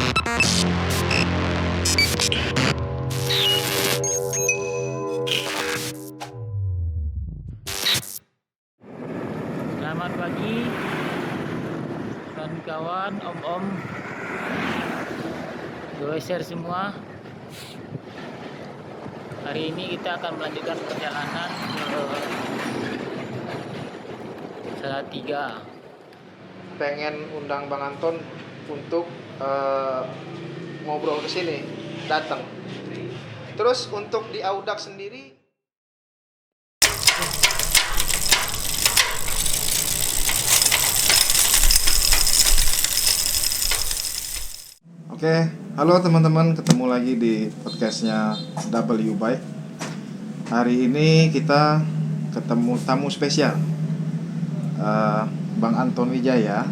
Selamat pagi kawan-kawan, om-om, goeser semua. Hari ini kita akan melanjutkan perjalanan ke Salatiga. Pengen undang Bang Anton untuk ngobrol ke sini, datang. Terus untuk di Audax sendiri, Oke, halo teman-teman, ketemu lagi di podcastnya W Bike. Hari ini kita ketemu tamu spesial, Bang Anton Wijaya.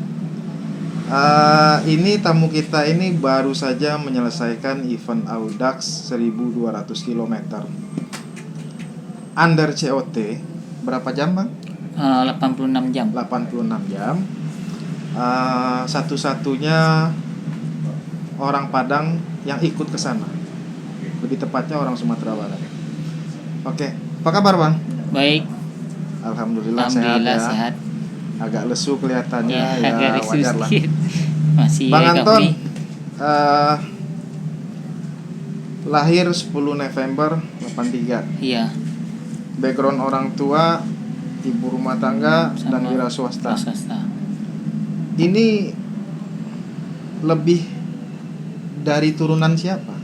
Ini tamu kita ini baru saja menyelesaikan event Audax 1200 km under COT. Berapa jam, Bang? 86 jam. 86 jam. Satu-satunya orang Padang yang ikut ke sana. Lebih tepatnya orang Sumatera Barat. Oke, apa kabar, Bang? Baik. Alhamdulillah Sehat. Agak lesu kelihatannya, Ya, ya wajar lah. Masih Bang Anton, recovery. lahir 10 November 83. Iya. Background orang tua, ibu rumah tangga, dan wira swasta. Ini lebih dari turunan siapa?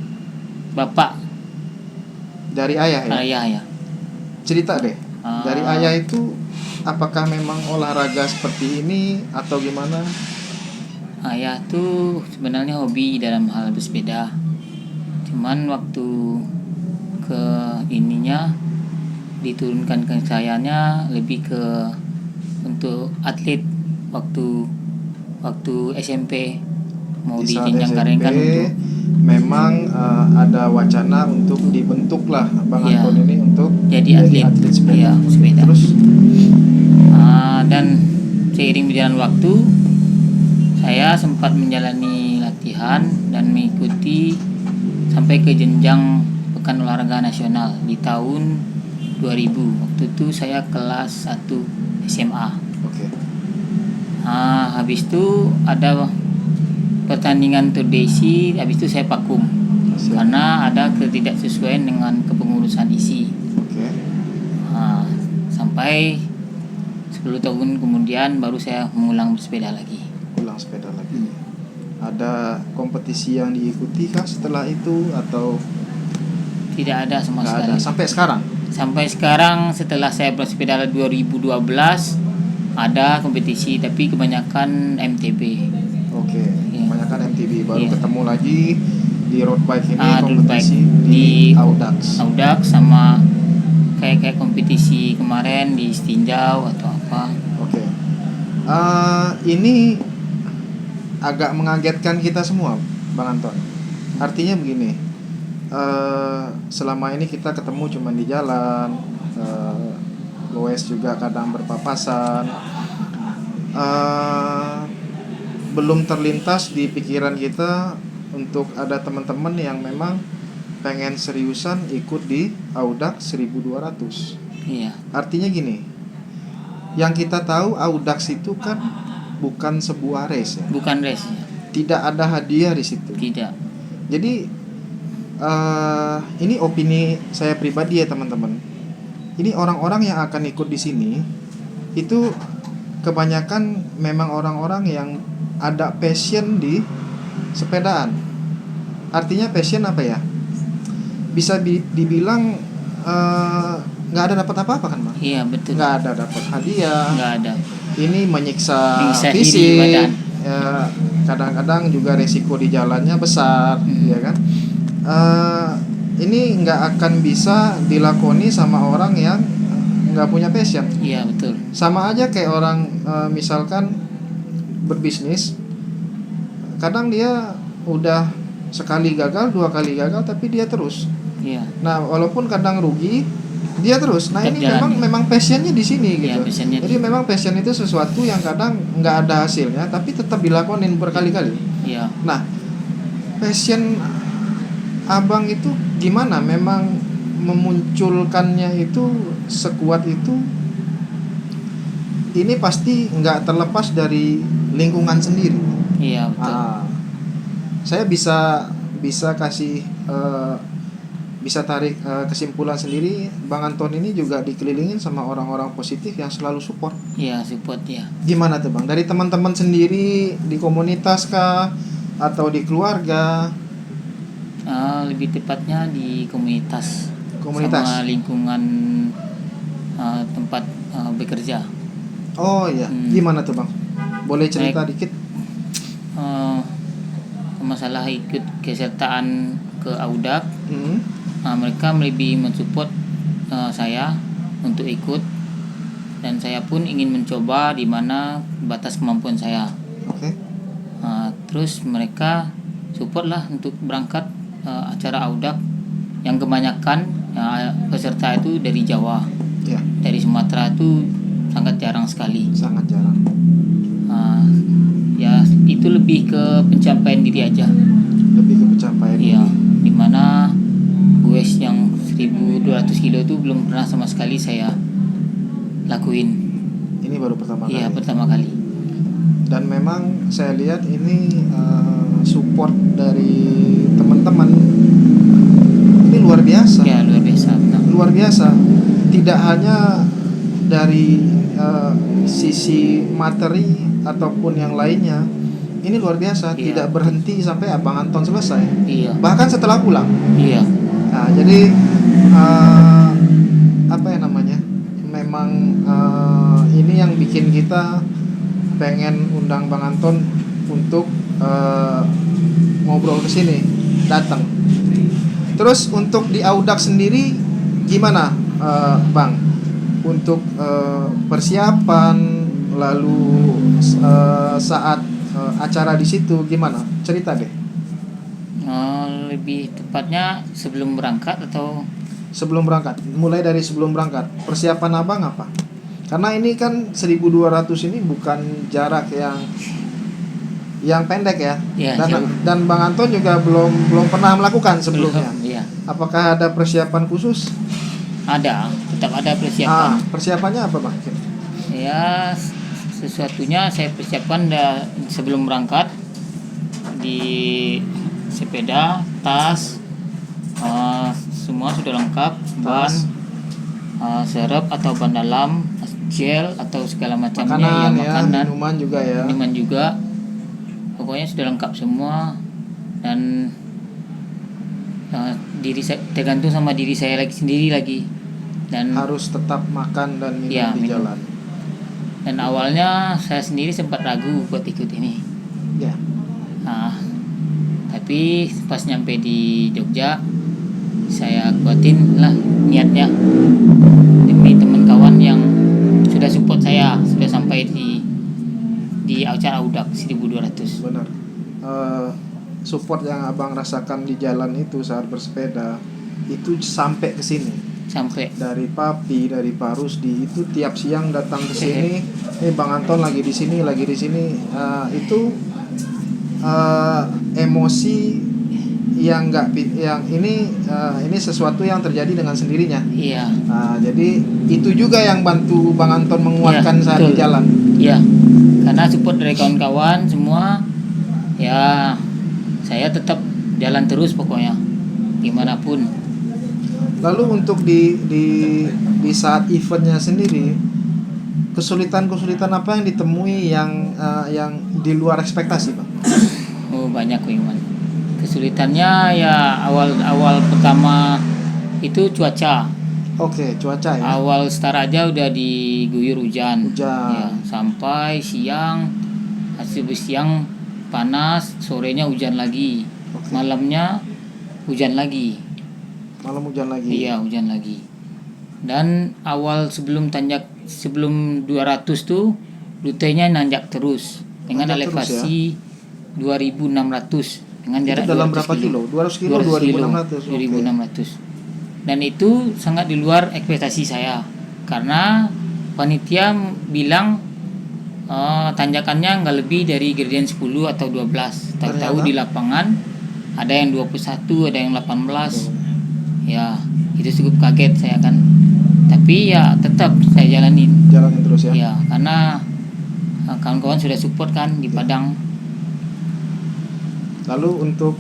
Bapak. Dari ayah ya? Ayah ya. Cerita deh. Dari ayah itu apakah memang olahraga seperti ini atau gimana? Ayah tuh sebenarnya hobi dalam hal bersepeda. Cuman waktu ke ininya diturunkan ke sayanya lebih ke untuk atlet waktu SMP mau Di saat dijenjang SMP, karirkan untuk memang ada wacana untuk dibentuklah Bang Ya, Anton ini untuk jadi atlet sepeda. ya, sepeda. Terus Dan seiring berjalan waktu saya sempat menjalani latihan dan mengikuti sampai ke jenjang Pekan Olahraga Nasional di tahun 2000. Waktu itu saya kelas 1 SMA. Oke. Habis itu ada pertandingan Tour de Isi, habis itu saya vakum Siap. karena ada ketidaksesuaian dengan kepengurusan isi. Oke. Sampai 10 tahun kemudian baru saya mengulang bersepeda lagi. Ulang sepeda lagi. Ada kompetisi yang diikuti kah setelah itu atau Tidak ada sama nggak sekali. ada sampai sekarang? Sampai sekarang setelah saya bersepeda 2012 ada kompetisi tapi kebanyakan MTB. Oke. Iya. Kebanyakan MTB baru Iya. ketemu lagi di road bike ini Road kompetisi bike di di Audax. Audax sama kayak kompetisi kemarin di Stinjau atau apa. Oke. Ini agak mengagetkan kita semua, Bang Anton. Artinya begini, selama ini kita ketemu cuma di jalan, goes juga kadang berpapasan, belum terlintas di pikiran kita untuk ada teman-teman yang memang pengen seriusan ikut di Audax 1200. Iya. Artinya gini, yang kita tahu Audax itu kan bukan sebuah race ya. Bukan race ya. Tidak ada hadiah di situ. Tidak. Jadi ini opini saya pribadi ya teman-teman. Ini orang-orang yang akan ikut di sini itu kebanyakan memang orang-orang yang ada passion di sepedaan. Artinya passion apa ya? Bisa dibilang nggak ada dapat apa-apa kan, Bang? Iya, betul. Nggak ada dapat hadiah. Nggak ada. Ini menyiksa diri fisik. badan. Ya, kadang-kadang juga resiko di jalannya besar, ya kan? Ini nggak akan bisa dilakoni sama orang yang nggak punya passion. Iya, betul. Sama aja kayak orang misalkan berbisnis, kadang dia udah sekali gagal, 2 kali gagal, tapi dia terus. Iya. Nah, walaupun kadang rugi, dia terus. Nah, Tetap ini jalan. memang passionnya di sini Iya, gitu. passionnya Jadi memang passion itu sesuatu yang kadang nggak ada hasilnya, tapi tetap dilakonin berkali-kali. Iya. Nah, passion abang itu gimana? Memang memunculkannya itu sekuat itu. Ini pasti nggak terlepas dari lingkungan sendiri. Iya, betul. Saya bisa kasih bisa tarik kesimpulan sendiri. Bang Anton ini juga dikelilingin sama orang-orang positif yang selalu support. Iya, support ya. Gimana tuh Bang? Dari teman-teman sendiri, di komunitas kah atau di keluarga? Lebih tepatnya di komunitas. Komunitas. Sama lingkungan tempat bekerja. Oh iya, gimana tuh Bang? Boleh cerita dikit? Masalah ikut kesertaan ke AUDAK, Hmm. mereka lebih mensupport saya untuk ikut, dan saya pun ingin mencoba di mana batas kemampuan saya. Oke. Terus mereka support lah untuk berangkat acara AUDAK yang kebanyakan peserta itu dari Jawa. Ya, Dari Sumatera itu sangat jarang sekali. sangat jarang. Ya itu lebih ke pencapaian diri aja. Lebih ke pencapaian. Iya, dimana goes yang 1200 kilo itu belum pernah sama sekali saya lakuin. Ini baru pertama kali. Iya, pertama kali. Dan memang saya lihat ini support dari teman-teman ini luar biasa. Ya, luar biasa. Benar. Luar biasa. Tidak hanya dari sisi materi ataupun yang lainnya, ini luar biasa. Iya. Tidak berhenti sampai Abang Anton selesai. Iya. Bahkan setelah pulang. Iya. Nah, jadi apa ya namanya? Memang ini yang bikin kita pengen undang Bang Anton untuk ngobrol ke sini, datang. Terus untuk di AUDAK sendiri gimana, Bang? Untuk persiapan, lalu saat acara di situ gimana? Cerita deh. Lebih tepatnya sebelum berangkat atau Sebelum berangkat, mulai dari sebelum berangkat, persiapan Abang apa? Karena ini kan 1200 ini bukan jarak yang pendek ya. Ya, dan Bang Anton juga belum pernah melakukan sebelumnya. Iya. Apakah ada persiapan khusus? Ada, tetap ada persiapan. Persiapannya apa Bang? Ya, sesuatunya saya persiapkan sebelum berangkat, di sepeda, tas, semua sudah lengkap, ban, serep atau ban dalam, gel atau segala macamnya, makanan, minuman juga, pokoknya sudah lengkap semua. Dan tergantung sama diri saya sendiri lagi, dan harus tetap makan dan minum di jalan. Dan awalnya saya sendiri sempat ragu buat ikut ini. Ya. Tapi pas nyampe di Jogja, saya kuatin lah niatnya demi teman kawan yang sudah support saya, sudah sampai di acara AUDAK 1200. Benar. Support yang Abang rasakan di jalan itu saat bersepeda itu sampai ke sini. Sampai Dari Papi, dari Pak Rusdi itu tiap siang datang ke sini. Bang Anton lagi di sini. Itu emosi yang ini sesuatu yang terjadi dengan sendirinya. Iya. Jadi itu juga yang bantu Bang Anton menguatkan saat di jalan. Iya. Karena support dari kawan-kawan semua, ya saya tetap jalan terus pokoknya gimana pun. Lalu untuk di saat eventnya sendiri, kesulitan apa yang ditemui yang di luar ekspektasi, Bang? Banyak Iman. Kesulitannya ya awal pertama itu cuaca. Oke, cuaca ya. Awal start aja udah diguyur hujan. Ya, sampai siang, hasil siang panas, sorenya hujan lagi. Oke. Malamnya hujan lagi. Malam hujan lagi. Iya, hujan lagi. Dan awal sebelum 200 tuh rutenya nanjak terus dengan elevasi 2600 dengan jarak itu dalam berapa kilo? 200 kilo, 2600. Dan itu sangat di luar ekspektasi saya, karena panitia bilang tanjakannya nggak lebih dari gradient 10 atau 12. Tahu-tahu di lapangan ada yang 21, ada yang 18. Ya itu cukup kaget saya kan, tapi ya tetap saya jalanin terus ya. ya, karena kawan-kawan sudah support kan di Padang. Lalu untuk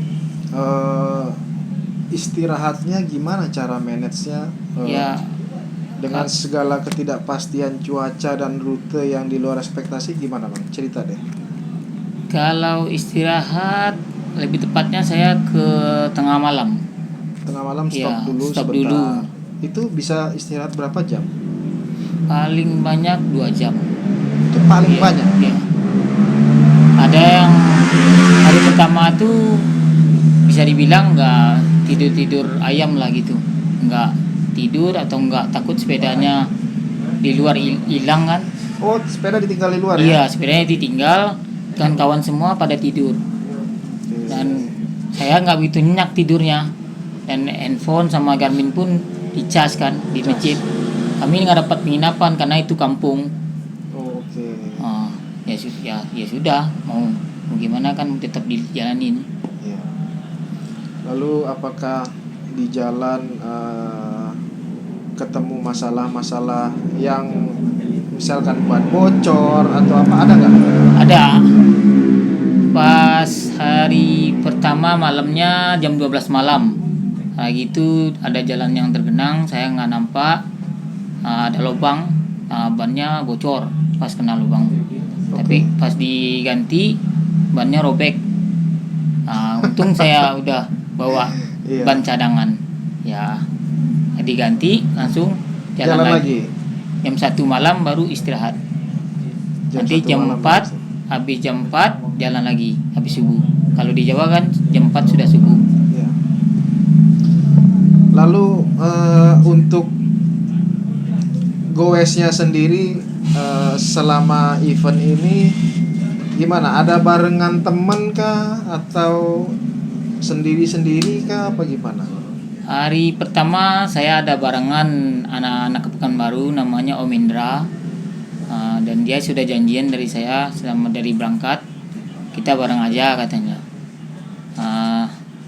istirahatnya gimana cara manage-nya? Ya Dengan segala ketidakpastian cuaca dan rute yang di luar ekspektasi, gimana Bang? Cerita deh. kalau istirahat lebih tepatnya saya ke tengah malam. Tengah malam stop Ya, dulu stop sebentar. dulu. Itu bisa istirahat berapa jam? Paling banyak 2 jam. Itu paling Ya, banyak. ya. Ada yang hari pertama tuh bisa dibilang nggak tidur ayam lah gitu, nggak tidur atau nggak takut sepedanya di luar hilang kan. Oh, sepeda ditinggal di luar Iya, ya? sepedanya ditinggal, kan kawan semua pada tidur dan saya nggak begitu nyenyak tidurnya, dan handphone sama Garmin pun dicas kan di masjid. Kami nggak dapat penginapan karena itu kampung. Oh, oke. Ya sudah, mau gimana kan tetap dijalanin. Ya. Lalu apakah di jalan ketemu masalah-masalah yang misalkan ban bocor atau apa, ada nggak? Ada. Pas hari pertama malamnya jam 12 malam. Nah gitu ada jalan yang tergenang, saya nggak nampak. Ada lubang, bannya bocor pas kena lubang. Tapi pas diganti bannya robek. Untung saya udah bawa ban cadangan. Ya diganti langsung jalan lagi. Jam 1 malam baru istirahat. Nanti jam 4, habis jam 4 jalan lagi habis subuh. Kalau di Jawa kan jam 4 sudah subuh. Ya. Lalu untuk goesnya sendiri selama event ini gimana? Ada barengan temen kah atau sendiri-sendiri kah, apa gimana? Hari pertama saya ada barengan anak-anak Pekanbaru namanya Om Indra. Dan dia sudah janjian dari saya selama dari berangkat, kita bareng aja katanya.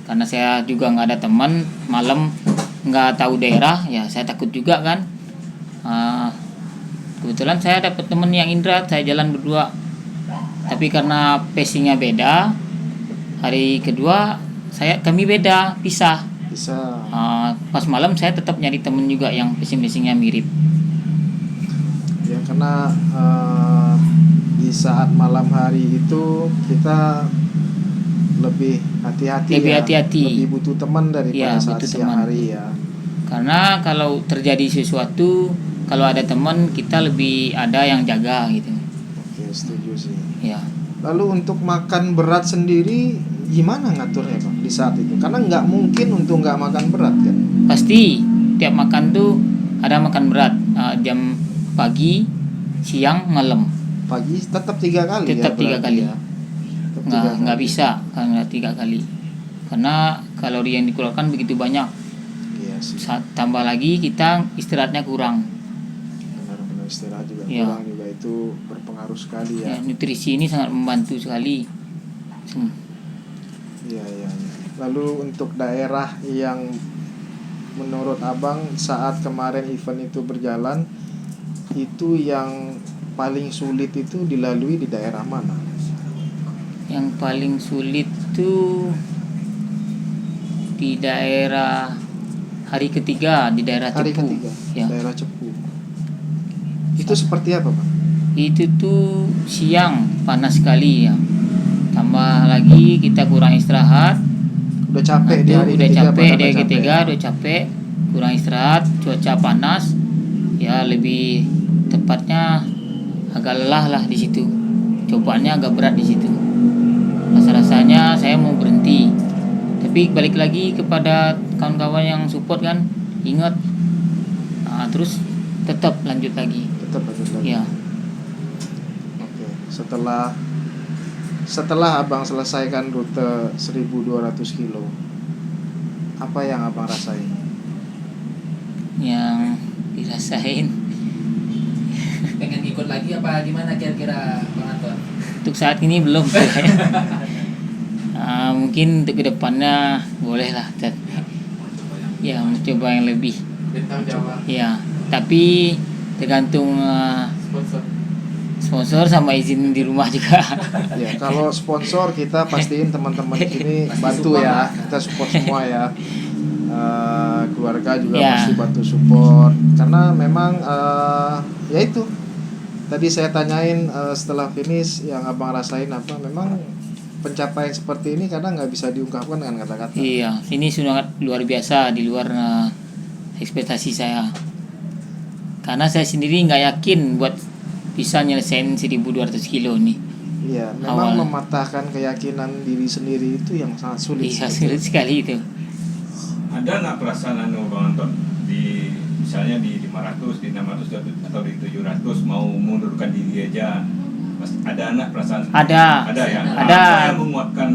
Karena saya juga nggak ada teman, malam nggak tahu daerah, ya saya takut juga kan. Kebetulan saya dapat teman yang Indra, saya jalan berdua. Tapi karena pacingnya beda, hari kedua kami beda, pisah. Pas malam saya tetap nyari temen juga yang pacing-pacingnya mirip. Ya karena di saat malam hari itu kita lebih hati-hati, lebih butuh teman daripada saat siang hari ya. Karena kalau terjadi sesuatu, kalau ada teman kita lebih ada yang jaga gitu. Oke, setuju sih. Ya. Lalu untuk makan berat sendiri gimana ngaturnya Bang di saat itu? Karena nggak mungkin untuk nggak makan berat kan? Pasti tiap makan tuh ada makan berat, jam pagi, siang, malam. Pagi tetap 3 kali. Tetap ya, 3 kali. Ya. Nggak bisa karena 3 kali. Karena kalori yang dikeluarkan begitu banyak. Iya sih. Tambah lagi kita istirahatnya kurang. Benar-benar istirahat juga kurang juga, itu berpengaruh sekali ya. Nutrisi ini sangat membantu sekali. Iya. Lalu untuk daerah yang menurut Abang saat kemarin event itu berjalan, itu yang paling sulit itu dilalui di daerah mana? Yang paling sulit tuh di daerah hari ketiga, di daerah Cepu. Hari ketiga, ya. Daerah Cepu. Itu seperti apa Pak? Itu tuh siang panas sekali ya. Tambah lagi kita kurang istirahat. Udah capek di hari ketiga, udah capek, kurang istirahat, cuaca panas. Ya lebih tepatnya agak lelah lah di situ. Cobaannya agak berat di situ. Rasa-rasanya saya mau berhenti. Tapi balik lagi kepada kawan-kawan yang support kan, ingat. Terus tetap lanjut lagi. Ya. Oke. Setelah Abang selesaikan rute 1.200 kilo, apa yang Abang rasain? Yang dirasain pengen ikut lagi apa gimana kira-kira Bang Anton? untuk saat ini belum. Mungkin untuk kedepannya bolehlah ya mencoba yang lebih Bintang Jawa ya, tapi tergantung sponsor sama izin di rumah juga. Ya, kalau sponsor kita pastiin teman-teman sini bantu ya, kita support semua ya. Keluarga juga Ya. pasti bantu support karena memang ya itu tadi saya tanyain setelah finish yang abang rasain apa, memang pencapaian seperti ini kadang nggak bisa diungkapkan dengan kata-kata. Iya, ini sangat luar biasa di luar ekspektasi saya. Karena saya sendiri nggak yakin buat bisa nyelesain 1.200 kilo nih. Iya, memang Awal. mematahkan keyakinan diri sendiri itu yang sangat sulit. Iya, sulit sekali itu. Ada nggak perasaan Bang Anton di misalnya di 500, di 600 atau di 700 mau mundurkan diri aja? Ada anak perasaan? Ada. Ada ya. Ada. Apa yang menguatkan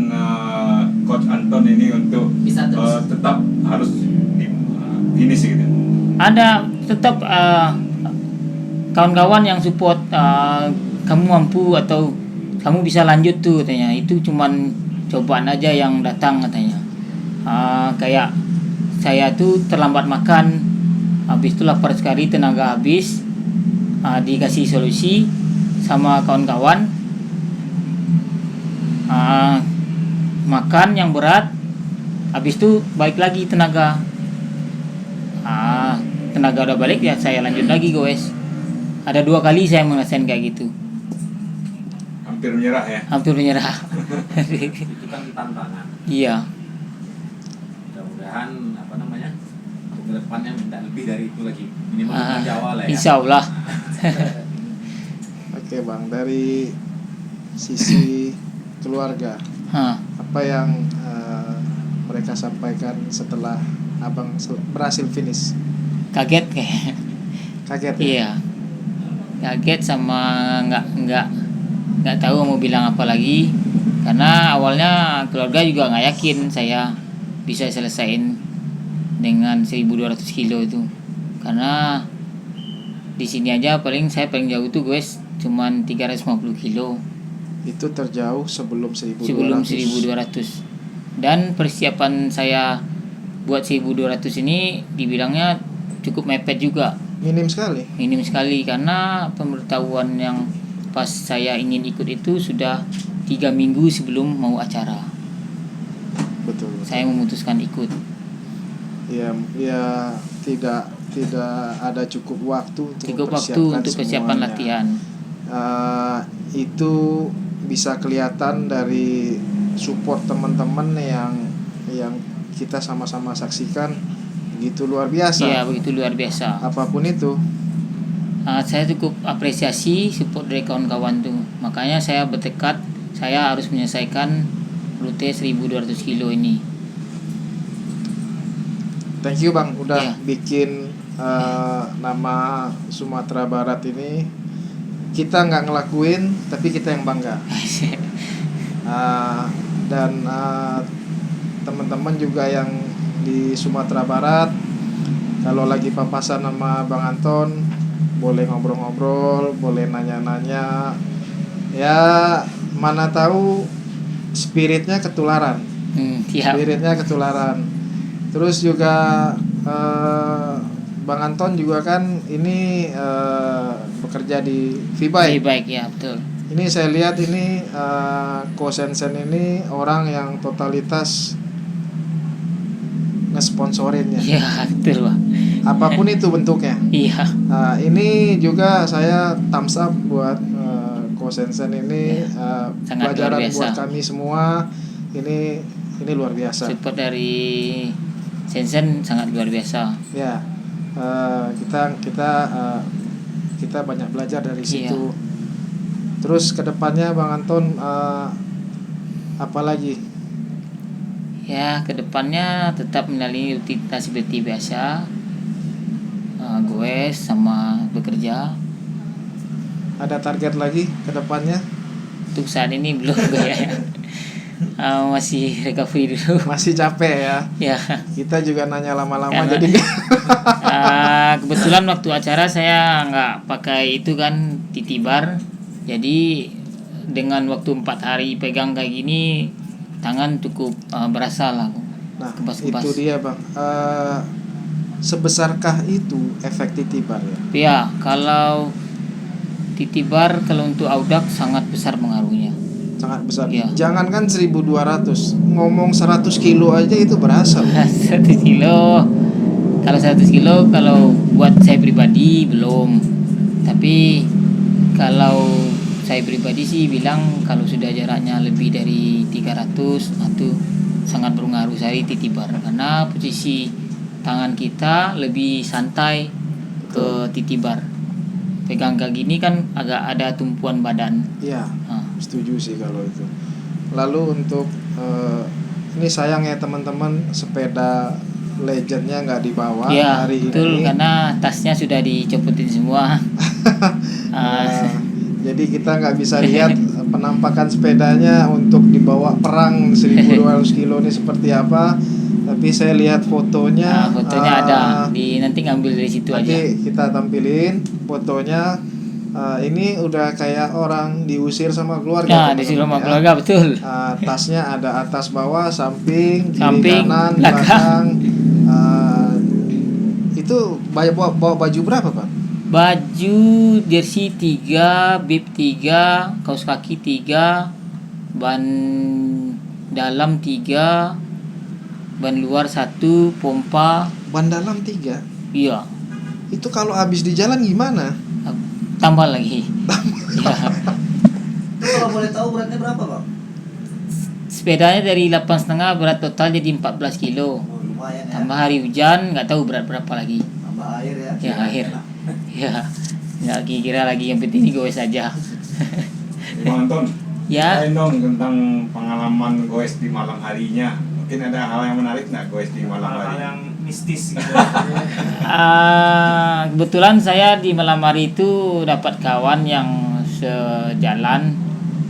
Coach Anton ini untuk Bisa terus. tetap harus di finish gitu? Ada tetap kawan-kawan yang support, kamu mampu atau kamu bisa lanjut tuh katanya. Itu cuman cobaan aja yang datang katanya. Kayak saya tuh terlambat makan, habis itu lapar sekali, tenaga habis, dikasih solusi sama kawan-kawan, makan yang berat, habis itu balik lagi tenaga. Tenaga udah balik ya saya lanjut lagi guys. Ada 2 kali saya ngerasain kayak gitu, Hampir menyerah ya? hampir menyerah. Itu kan tantangan. Iya, Mudah-mudahan untuk kedepannya minta lebih dari itu lagi, minimal di Jawa lah ya. insya Allah. Oke bang, dari sisi keluarga apa yang mereka sampaikan setelah abang berhasil finish? Kaget kayak. Kaget ya? Iya, kaget sama nggak tahu mau bilang apa lagi, karena awalnya keluarga juga nggak yakin saya bisa selesain dengan 1.200 kilo itu, karena di sini aja saya paling jauh tuh guys cuman 350 kilo Itu terjauh sebelum 1.200. sebelum 1.200, dan persiapan saya buat 1.200 ini dibilangnya cukup mepet juga, Minim sekali. minim sekali, karena pemberitahuan yang pas saya ingin ikut itu sudah 3 minggu sebelum mau acara Betul. saya memutuskan ikut. Ya tidak ada cukup waktu untuk Persiapan semuanya. latihan. Itu bisa kelihatan dari support teman-teman yang kita sama-sama saksikan, begitu luar biasa. Iya, begitu luar biasa. Apapun itu. Saya cukup apresiasi support dari kawan-kawan tuh, makanya saya bertekad saya harus menyelesaikan rute 1.200 kilo ini. Thank you bang, udah Iya. bikin nama Sumatera Barat ini kita nggak ngelakuin, tapi kita yang bangga. Dan teman-teman juga yang di Sumatera Barat, kalau lagi papasan sama Bang Anton, boleh ngobrol-ngobrol, boleh nanya-nanya. Ya mana tahu spiritnya ketularan. Siap. Spiritnya ketularan. Terus juga Bang Anton juga kan ini bekerja di Lebih V-Bike. baik ya, betul. Ini saya lihat ini Ko Sensen ini orang yang totalitas ngesponsorinnya. Iya, betul Pak. Apapun itu bentuknya. Iya. Ini juga saya thumbs up buat Ko Sensen ini, sangat pelajaran luar biasa. buat kami semua. Ini luar biasa. Support dari Sensen sangat luar biasa. Ya, kita banyak belajar dari situ. Terus kedepannya Bang Anton apa lagi? Ya, kedepannya tetap menjalani rutinitas seperti biasa, goes sama bekerja. Ada target lagi kedepannya? Untuk saat ini belum ya. Masih recovery dulu. Masih capek ya? Ya. Kita juga nanya lama-lama Karena- jadi Kebetulan waktu acara saya nggak pakai itu kan titibar, jadi dengan waktu 4 hari pegang kayak gini tangan cukup berasa lah. Nah, Kebas-kebas. itu dia Bang. Sebesarkah itu efek titibar ya? Ya, kalau titibar kalau untuk audak sangat besar pengaruhnya. Sangat besar. Iya. Jangankan 1.200, ngomong 100 kilo aja itu berasa. 100 kilo. Kalau 100 kilo kalau buat saya pribadi belum. Tapi kalau saya pribadi sih bilang kalau sudah jaraknya lebih dari 300 itu sangat berpengaruh saya titibar karena posisi tangan kita lebih santai ke titibar. Pegang kayak gini kan agak ada tumpuan badan. Iya, Nah, setuju sih kalau itu. Lalu untuk ini sayang ya teman-teman, sepeda legendnya nggak dibawa ya hari betul ini. karena tasnya sudah dicopotin semua. Nah, jadi kita nggak bisa lihat penampakan sepedanya untuk dibawa perang 1.200 kilo ini seperti apa. Tapi saya lihat fotonya. Fotonya ada di nanti ngambil dari situ aja. Nanti kita tampilin fotonya. Ini udah kayak orang diusir sama keluarga. Nah, di sini teman-teman rumah ya. keluarga betul. Tasnya ada atas bawah, samping, kiri Samping, kanan, belakang. Itu bawa baju berapa Pak? Baju jersey 3, bib 3, kaos kaki 3, ban dalam 3, ban luar 1, pompa. Ban dalam 3. Iya, Itu kalau habis di jalan gimana? tambah lagi. Ya. Kalau boleh tahu beratnya berapa, Bang? Sepedanya dari 8,5 berat total jadi 14 kilo. Oh, lumayan ya. Tambah hari hujan nggak tahu berat berapa lagi. Tambah air ya. Ya akhir. Ya, nggak kira lagi yang penting goes aja. Bang Anton, Ya. ceritain dong tentang pengalaman goes di malam harinya. Mungkin ada hal yang menarik nggak goes di malam hal-hal hari? yang mistis gitu. Kebetulan saya di malam hari itu dapat kawan yang sejalan,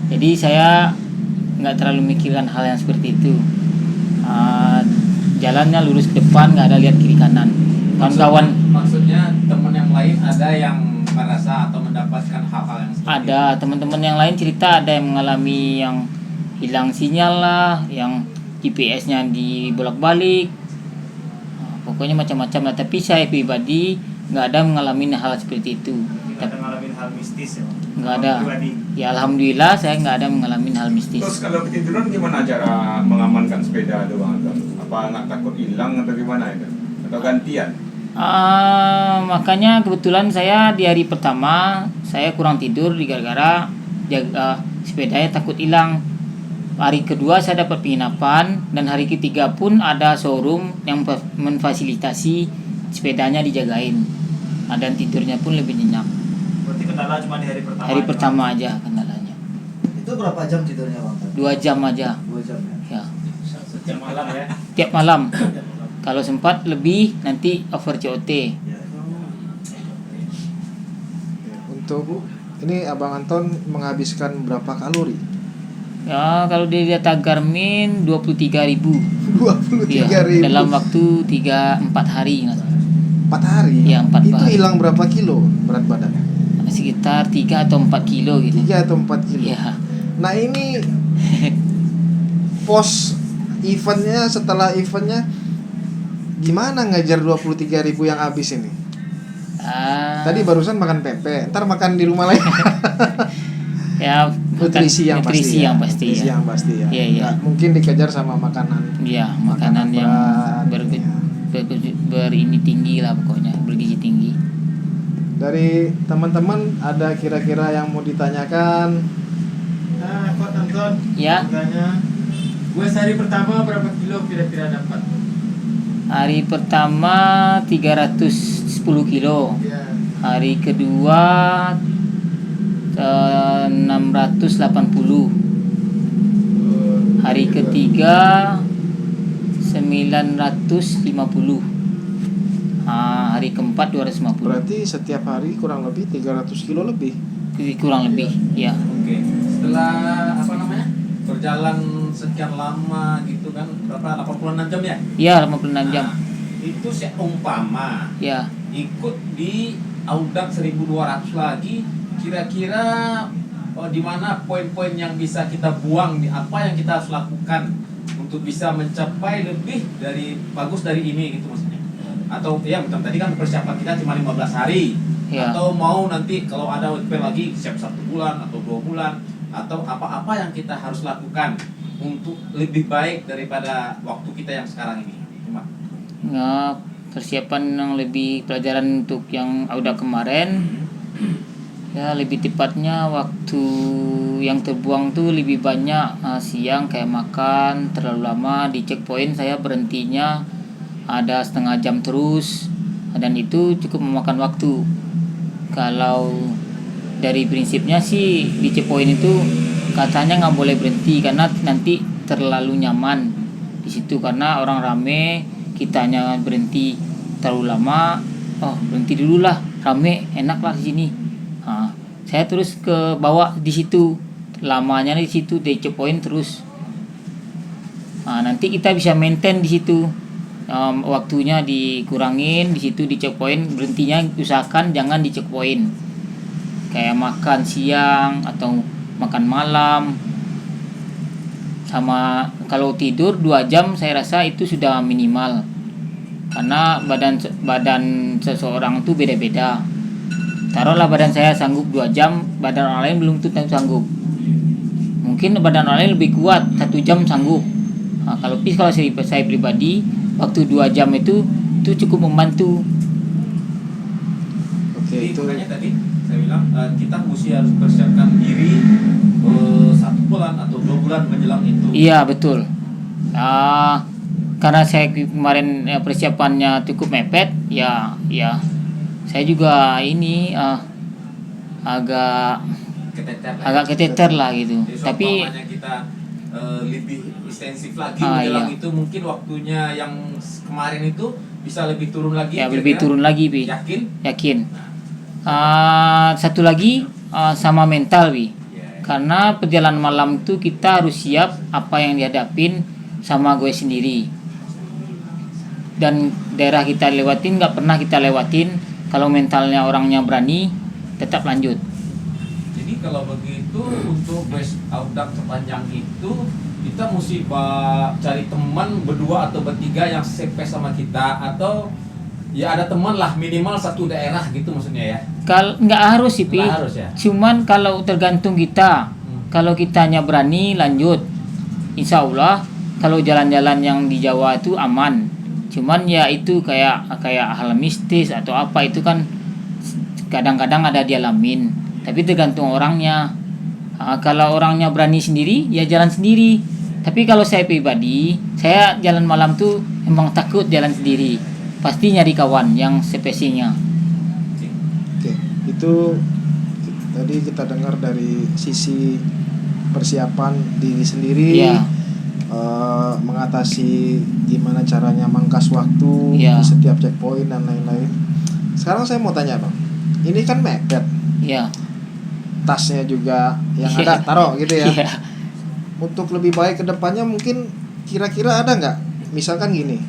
jadi saya nggak terlalu mikirkan hal yang seperti itu. Jalannya lurus ke depan, nggak ada lihat kiri kanan. Kawan-kawan Maksudnya teman yang lain ada yang merasa atau mendapatkan hal-hal yang seperti ada teman-teman yang lain cerita ada yang mengalami yang hilang sinyal lah, yang GPS-nya dibolak-balik. Pokoknya macam-macam lah. Tapi saya pribadi nggak ada mengalami hal seperti itu. Nggak ada ngalamin hal mistis ya, Bang? Nggak ada. Pribadi. Ya alhamdulillah saya nggak ada mengalami hal Terus mistis. kalau ketiduran gimana cara mengamankan sepeda itu Bang Anton? Apa nggak takut hilang atau gimana itu? Atau gantian? Makanya kebetulan saya di hari pertama saya kurang tidur gara-gara jaga sepedanya takut hilang. Hari kedua saya dapat penginapan dan hari ketiga pun ada showroom yang memfasilitasi sepedanya dijagain. Dan tidurnya pun lebih nyenyak. Berarti kendala cuma di hari pertama. Hari aja, pertama aja kendalanya. Itu berapa jam tidurnya, Bang? 2 jam aja. 2 jam ya. Ya. Setiap malam ya. Tiap malam. Kalau sempat lebih nanti over COT. Ya. Untuk ini Abang Anton menghabiskan berapa kalori? Ya, kalau dia data Garmin 23.000. 23.000 Ya, dalam waktu 3-4 hari. 4 hari. Iya, 4 Itu hari. hilang berapa kilo berat badan? Sekitar 3 atau 4 kilo gitu. 3 atau 4 kilo. Ya. Nah ini pos eventnya, setelah eventnya gimana ngejar 23.000 yang habis ini? Tadi barusan makan pempek, ntar makan di rumah lagi. ya Nutrisi yang nutrisi pasti. yang pasti Nutrisi ya. yang pasti ya. Iya, iya. Nggak mungkin dikejar sama makanan. Ya, makanan yang berat, ya. berini tinggi lah pokoknya, bergizi tinggi. Dari teman-teman ada kira-kira yang mau ditanyakan? Nah, Pak Anton. Ya. Tanya, gue hari pertama berapa kilo kira-kira dapat? Hari pertama 310 kilo. Ya. Hari kedua 680. Hari ketiga 950. Hari keempat 250. Berarti setiap hari kurang lebih 300 kilo lebih. Kurang lebih, ya. Oke. Setelah apa namanya? Berjalan sekian lama gitu kan, berapa 86 jam ya? Ya, 86 jam. Nah, itu seumpama Ya. ikut di Audax 1200 lagi, kira-kira di mana poin-poin yang bisa kita buang, di apa yang kita harus lakukan untuk bisa mencapai lebih dari bagus dari ini gitu maksudnya. Atau ya macam tadi kan persiapan kita cuma 15 hari. Ya. Atau mau nanti kalau ada event lagi siap 1 bulan atau 2 bulan, atau apa-apa yang kita harus lakukan untuk lebih baik daripada waktu kita yang sekarang ini. Cuma Nah, persiapan yang lebih pelajaran untuk yang udah kemarin, ya lebih tepatnya waktu yang terbuang tuh lebih banyak siang kayak makan terlalu lama di checkpoint. Saya berhentinya ada setengah jam terus, dan itu cukup memakan waktu. Kalau dari prinsipnya sih di checkpoint itu katanya nggak boleh berhenti karena nanti terlalu nyaman di situ, karena orang rame, kitanya berhenti terlalu lama. Oh, berhenti dulu lah, rame enak lah di sini. Saya terus ke bawah di situ, lamanya di situ di checkpoint terus. Nanti kita bisa maintain di situ. Waktunya dikurangin di situ di checkpoint, berhentinya usahakan jangan di checkpoint. Kayak makan siang atau makan malam. Sama kalau tidur 2 jam saya rasa itu sudah minimal. Karena badan seseorang itu beda-beda. Taruhlah badan saya sanggup 2 jam, badan orang lain belum tentu sanggup. Mungkin badan orang lain lebih kuat, 1 jam sanggup. Kalau saya pribadi, waktu 2 jam itu cukup membantu. jadi makanya tadi saya bilang kita mesti harus persiapkan diri 1 bulan atau 2 bulan menjelang itu. Iya, betul. Karena saya kemarin persiapannya cukup mepet, ya saya juga ini agak keteter lah gitu. Jadi Tapi seumpamanya kita lebih intensif lagi menjelang iya. itu, mungkin waktunya yang kemarin itu bisa lebih turun lagi. ya lebih turun lagi, Bi. Yakin? Satu lagi sama mental, Bi. Ya. Karena perjalanan malam itu kita harus siap apa yang dihadapin sama gue sendiri. Dan daerah kita lewatin nggak pernah kita lewatin. Kalau mentalnya orangnya berani, tetap lanjut. Jadi kalau begitu untuk West Audak sepanjang itu kita mesti cari teman berdua atau bertiga yang sepe sama kita, atau ya ada teman lah minimal satu daerah gitu maksudnya ya. Nggak harus sih, Pi. Nggak harus ya. Cuman kalau tergantung kita. Kalau kitanya berani lanjut, insya Allah kalau jalan-jalan yang di Jawa itu aman. Cuman ya itu kayak hal mistis atau apa itu kan kadang-kadang ada dialamin. Tapi tergantung orangnya. Kalau orangnya berani sendiri, ya jalan sendiri. Tapi kalau saya pribadi, saya jalan malam tuh emang takut jalan sendiri. Pasti nyari kawan yang spesinya. Oke, itu tadi kita dengar dari sisi persiapan diri sendiri, Iya. mengatasi gimana caranya mangkas waktu Iya. di setiap checkpoint dan lain-lain. Sekarang saya mau tanya, Bang. Ini kan mepet, Iya. tasnya juga yang Iya. ada taruh gitu ya. Iya. Untuk lebih baik ke depannya mungkin kira-kira ada nggak? Misalkan gini,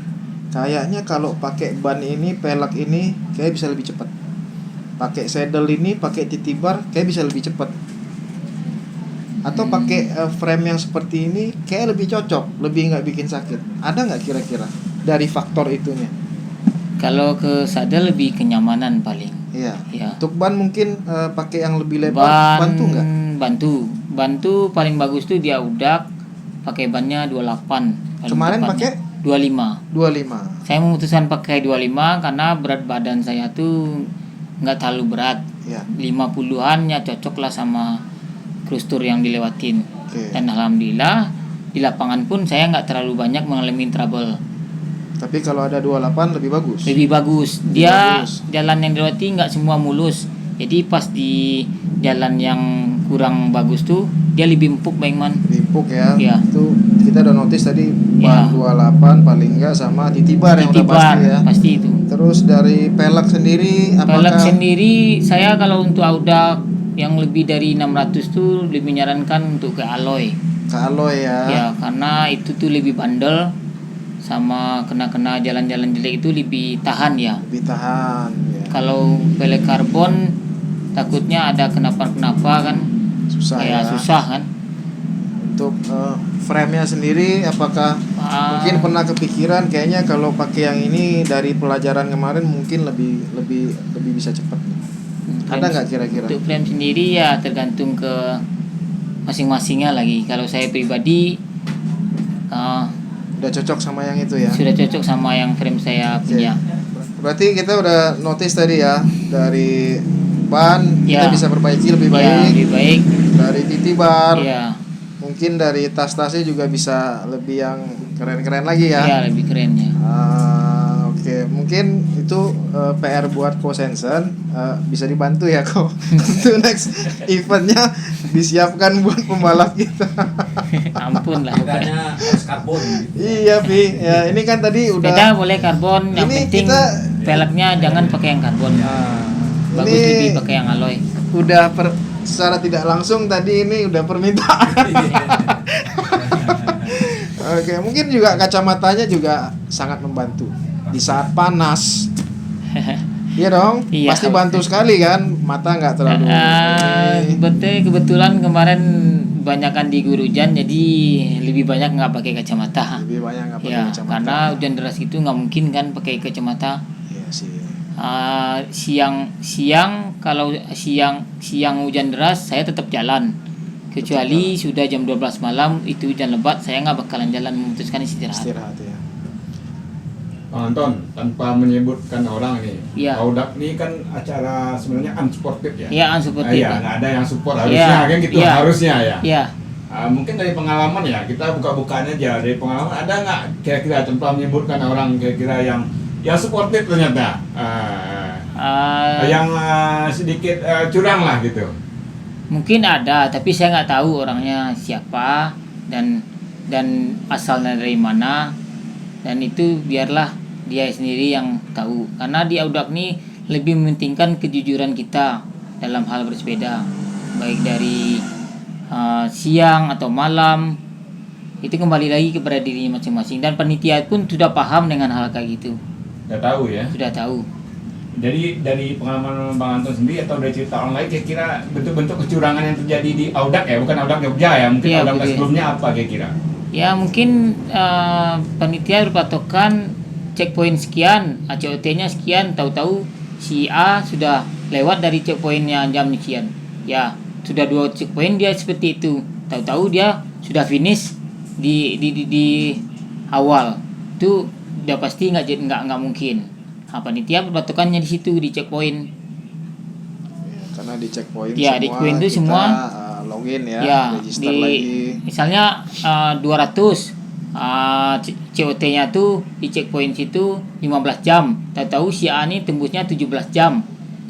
kayaknya kalau pakai ban ini, pelek ini kayak bisa lebih cepat. Pakai saddle ini, pakai titibar kayak bisa lebih cepat. Atau pakai frame yang seperti ini kayak lebih cocok, lebih nggak bikin sakit. Ada nggak kira-kira dari faktor itunya? Kalau ke saddle lebih kenyamanan paling. Iya. Iya. Untuk ban mungkin pakai yang lebih lebar, bantu nggak? Bantu paling bagus tuh dia Audak pakai bannya 28. paling Kemarin tepatnya. pakai 25. 25. Saya memutuskan pakai 25 karena berat badan saya tuh nggak terlalu berat. Iya. 50-an ya cocok lah sama cruise tour yang dilewatin. Oke. Dan alhamdulillah di lapangan pun saya nggak terlalu banyak mengalami trouble. Tapi kalau ada 28 lebih bagus. Lebih bagus. Lebih Dia bagus. jalan yang dilewati nggak semua mulus. Jadi pas di jalan yang kurang bagus tuh dia lebih empuk, Bang Man. Lebih empuk ya. Iya. Itu kita udah notice tadi Iya. ban 28 paling enggak sama titibar yang udah pasti ya. Pasti itu. Terus dari pelek sendiri Pelek apakah sendiri saya kalau untuk Audak yang lebih dari 600 tuh lebih menyarankan untuk ke alloy. ke alloy ya? Ya, karena itu tuh lebih bandel sama kena jalan-jalan jelek itu lebih tahan ya. Lebih tahan ya. Kalau pelek karbon takutnya ada kenapa kan. Susah ya, ya. susah kan. Untuk frame-nya sendiri apakah mungkin pernah kepikiran kayaknya kalau pakai yang ini dari pelajaran kemarin mungkin lebih bisa cepat nih. Ada nggak kira-kira? Untuk frame sendiri ya tergantung ke masing-masingnya lagi. Kalau saya pribadi Udah cocok sama yang itu ya. sudah cocok sama yang frame saya Oke. punya. Berarti kita udah notice tadi ya, dari ban kita Ya. bisa perbaiki lebih Ya, baik, lebih baik. dari titik bar, Ya, mungkin dari tas-tasnya juga bisa lebih yang keren-keren lagi ya. ya lebih keren ya. Oke, mungkin itu PR buat Ko Sensen, bisa dibantu ya Ko. Untuk next eventnya disiapkan buat pembalap kita. Ampun lah. Bedanya harus karbon gitu. Iya Pi, ya ini kan tadi udah. Sepeda boleh karbon, yang Ini penting kita- peleknya jangan pakai yang karbon. Bagus Ini lebih pakai yang alloy. udah secara tidak langsung tadi ini udah permintaan. Oke, mungkin juga kacamatanya juga sangat membantu di saat panas. Iya dong, Iya. pasti bantu sekali kan, mata nggak terlalu. ini. Kebetulan kemarin banyakan diguyur hujan, jadi lebih banyak nggak pakai kacamata. Lebih banyak nggak pakai Ya, kacamata. karena hujan deras itu nggak mungkin kan pakai kacamata. Iya sih. Siang kalau siang hujan deras saya tetap jalan. Kecuali sudah jam 12 malam itu hujan lebat, saya nggak bakalan jalan, memutuskan istirahat. Istirahat ya. Bang Anton, tanpa menyebutkan orang nih, Iya. Audak ini kan acara sebenarnya unsportif ya? Ya, unsportif. Iya, nggak ada yang support harusnya Iya, kan gitu, iya. harusnya ya. Ya, Mungkin dari pengalaman ya, kita buka-bukaan aja dari pengalaman, ada nggak kira-kira tanpa menyebutkan orang kira-kira yang suportif ternyata, yang sedikit curang lah gitu. mungkin ada, tapi saya nggak tahu orangnya siapa dan asalnya dari mana, dan itu biarlah dia sendiri yang tahu. Karena di Audak ini lebih mementingkan kejujuran kita dalam hal bersepeda, baik dari siang atau malam, itu kembali lagi kepada dirinya masing-masing, dan panitia pun sudah paham dengan hal kayak gitu, Nggak tahu ya. sudah tahu. Jadi dari pengalaman Bang Anton sendiri atau dari cerita orang lain kira-kira bentuk-bentuk kecurangan yang terjadi di Audak ya, bukan Audak Jogja ya, mungkin Iya, Audak betul. sebelumnya apa kira-kira? Ya mungkin panitia berpatokan checkpoint sekian, ACOT-nya sekian, tahu-tahu si A sudah lewat dari checkpointnya jam sekian. Ya sudah 2 checkpoint dia seperti itu, tahu-tahu dia sudah finish di awal. Itu udah pasti nggak mungkin. Panitia berpatokannya di situ di checkpoint. Karena di checkpoint Ya, di checkpoint itu kita, semua login ya, Ya, register di lagi. misalnya 200 COT-nya tuh di checkpoint situ 15 jam. Tahu-tahu si A ini tembusnya 17 jam.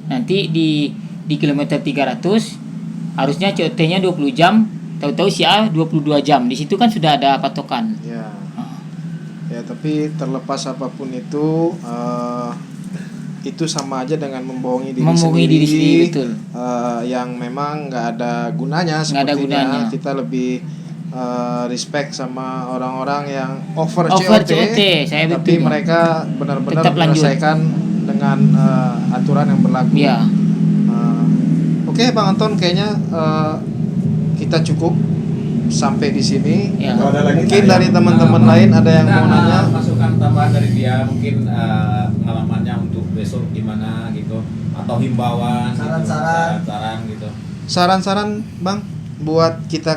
Nanti di kilometer 300 harusnya COT-nya 20 jam. Tahu-tahu si A 22 jam. Di situ kan sudah ada patokan. Ya. Ya, tapi terlepas apapun itu sama aja dengan membohongi diri Membohongi diri sendiri, betul. Yang memang nggak ada gunanya. Nggak ada Sepertinya gunanya. kita lebih respect sama orang-orang yang over Over COT, COT, saya tapi betul. mereka benar-benar Tetap lanjut. menyelesaikan dengan aturan yang berlaku. Ya, Oke, Bang Anton, kayaknya kita cukup sampai di sini. ya. Kalau ada lagi Mungkin tanya. dari teman-teman lain ada yang mau nanya. Masukan tambahan dari dia mungkin pengalamannya untuk besok gimana gitu, atau himbauan gitu, Saran-saran. saran gitu. Saran-saran, Bang, buat kita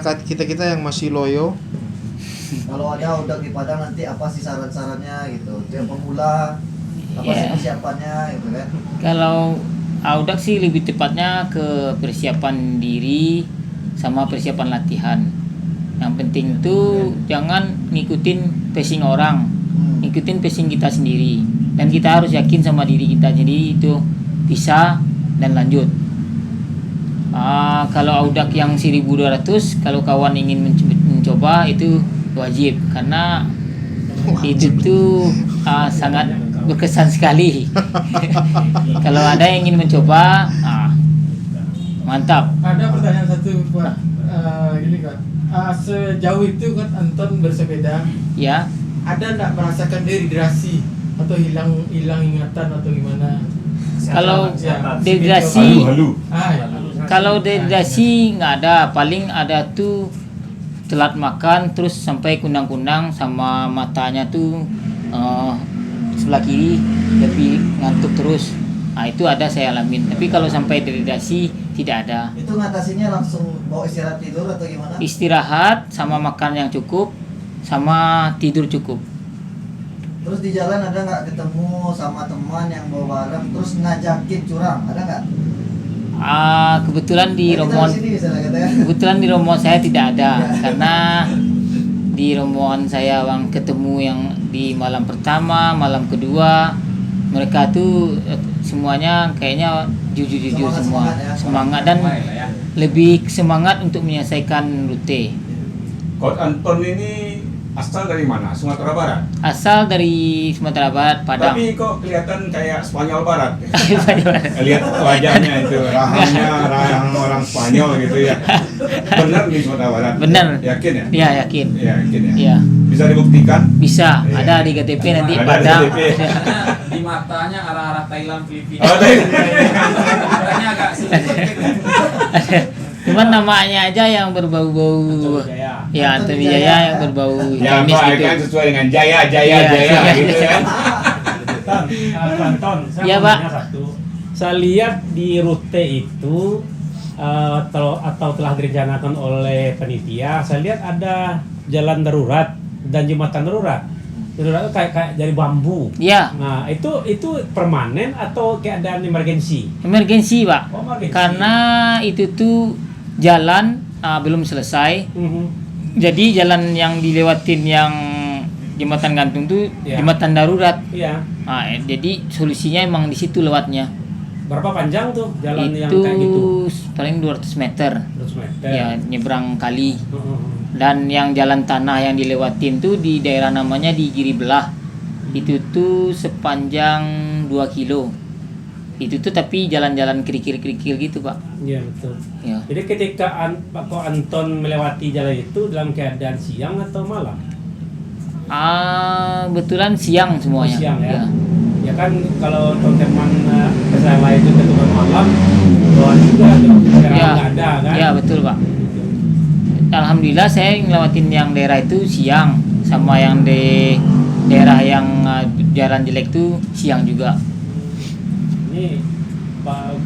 yang masih loyo. Kalau ada udah di Padang nanti apa sih saran-sarannya gitu. Dia pemula apa sih Ya. persiapannya gitu kan. Kalau Audak sih lebih tepatnya ke persiapan diri sama persiapan latihan. Yang penting tuh jangan ngikutin pacing orang, ngikutin pacing kita sendiri. Dan kita harus yakin sama diri kita, jadi itu bisa dan lanjut. Kalau Audak yang 1200, kalau kawan ingin mencoba itu wajib, karena itu tuh sangat berkesan sekali. Kalau ada yang ingin mencoba, mantap. Ada pertanyaan satu buat gini kan. Sejauh itu kan Anton bersepeda, Ya, ada nggak merasakan dehidrasi atau hilang ingatan atau gimana? kalau Ya, dehidrasi, Halu. Ah, Kalau dehidrasi nggak ada, paling ada tuh telat makan terus sampai kunang-kunang sama matanya tuh sebelah kiri lebih ngantuk terus. Nah, itu ada saya alamin. Tapi kalau sampai dehidrasi tidak ada. Itu ngatasinya langsung bawa istirahat tidur atau gimana? Istirahat sama makan yang cukup sama tidur cukup. Terus di jalan ada nggak ketemu sama teman yang bawa barang terus ngajakin curang, ada nggak? Kebetulan di Kita rombongan sini misalnya katanya. kebetulan di rombongan saya tidak ada karena di rombongan saya bang ketemu yang di malam pertama, malam kedua mereka tuh semuanya kayaknya jujur-jujur semua, Semangat ya. semangat dan Baik lah ya. lebih semangat untuk menyelesaikan rute. Coach Anton ini asal dari mana? Sumatera Barat. Asal dari Sumatera Barat, Padang. Tapi kok kelihatan kayak Spanyol Barat. Lihat wajahnya itu, rahang orang Spanyol gitu ya. Benar di Sumatera Barat. Benar. Yakin ya? Iya, yakin. Yakin ya. Iya. Bisa dibuktikan? Bisa, Iya. ada di KTP nanti Ada di Padang. KTP. Di matanya arah-arah Thailand, Filipina. Oh, Thailand. Matanya agak sulit. Cuman namanya aja yang berbau-bau. Jaya. Ya, Anton Wijaya yang berbau Ya, Chinese Pak, gitu. kan sesuai dengan Jaya Iya, iya. gitu kan. Anton, saya Iya, mau Pak. nanya satu. Saya lihat di rute itu atau telah direncanakan oleh panitia, saya lihat ada jalan darurat dan jembatan darurat. Darurat itu kayak dari bambu. Iya, Nah, itu permanen atau keadaan emergensi? emergensi, Pak. Oh, emergensi. Karena itu tuh jalan belum selesai. Mhm. Jadi jalan yang dilewatin yang jembatan gantung tuh Iya. jembatan darurat. Iya. Nah, jadi solusinya emang di situ lewatnya. Berapa panjang tuh jalan yang Itu kayak gitu? paling 200 meter. 100 meter. Ya, nyebrang kali. Mhm. Dan yang jalan tanah yang dilewatin tuh di daerah namanya di Giri Belah. Itu tuh sepanjang 2 kilo. Itu tuh tapi jalan-jalan kerikil-kerikil gitu, Pak. Iya, betul. Ya. Jadi ketika Pak Ko Anton melewati jalan itu dalam keadaan siang atau malam? Betulan siang semuanya. Siang ya. Ya. Ya kan kalau teman-teman saya lain itu ketika malam doa juga tuh sekarang Ya. nggak ada kan? Ya, betul, Pak. Alhamdulillah saya ngelewatin yang daerah itu siang sama yang di daerah yang jalan jelek tuh siang juga. Ini Pak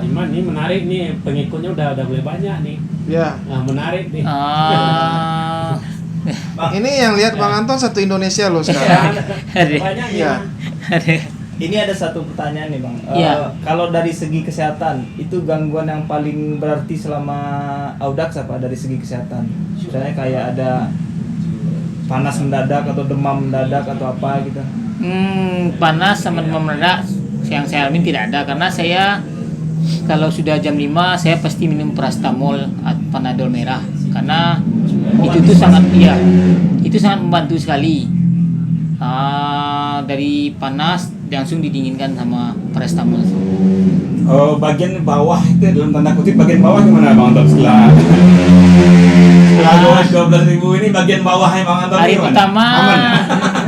Iman nih menarik nih, pengikutnya udah mulai banyak nih. Ya. Nah, menarik nih. Ini yang lihat Bang Anton satu Indonesia loh sekarang. Banyak nih. Iya. Ini ada satu pertanyaan nih Bang. Iya. Kalau dari segi kesehatan, itu gangguan yang paling berarti selama Audax apa dari segi kesehatan? Misalnya kayak ada panas mendadak atau demam mendadak atau apa gitu. Panas sama demam mendadak yang saya alami tidak ada karena saya kalau sudah jam 5 saya pasti minum paracetamol atau panadol merah karena itu tuh sangat itu sangat membantu sekali. Dari panas langsung didinginkan sama paracetamol. Bagian bawah itu dalam tanda kutip bagian bawah gimana Bang Anton setelah 12.000 ini bagian bawahnya Bang Anton Hari gimana? pertama Aman ya?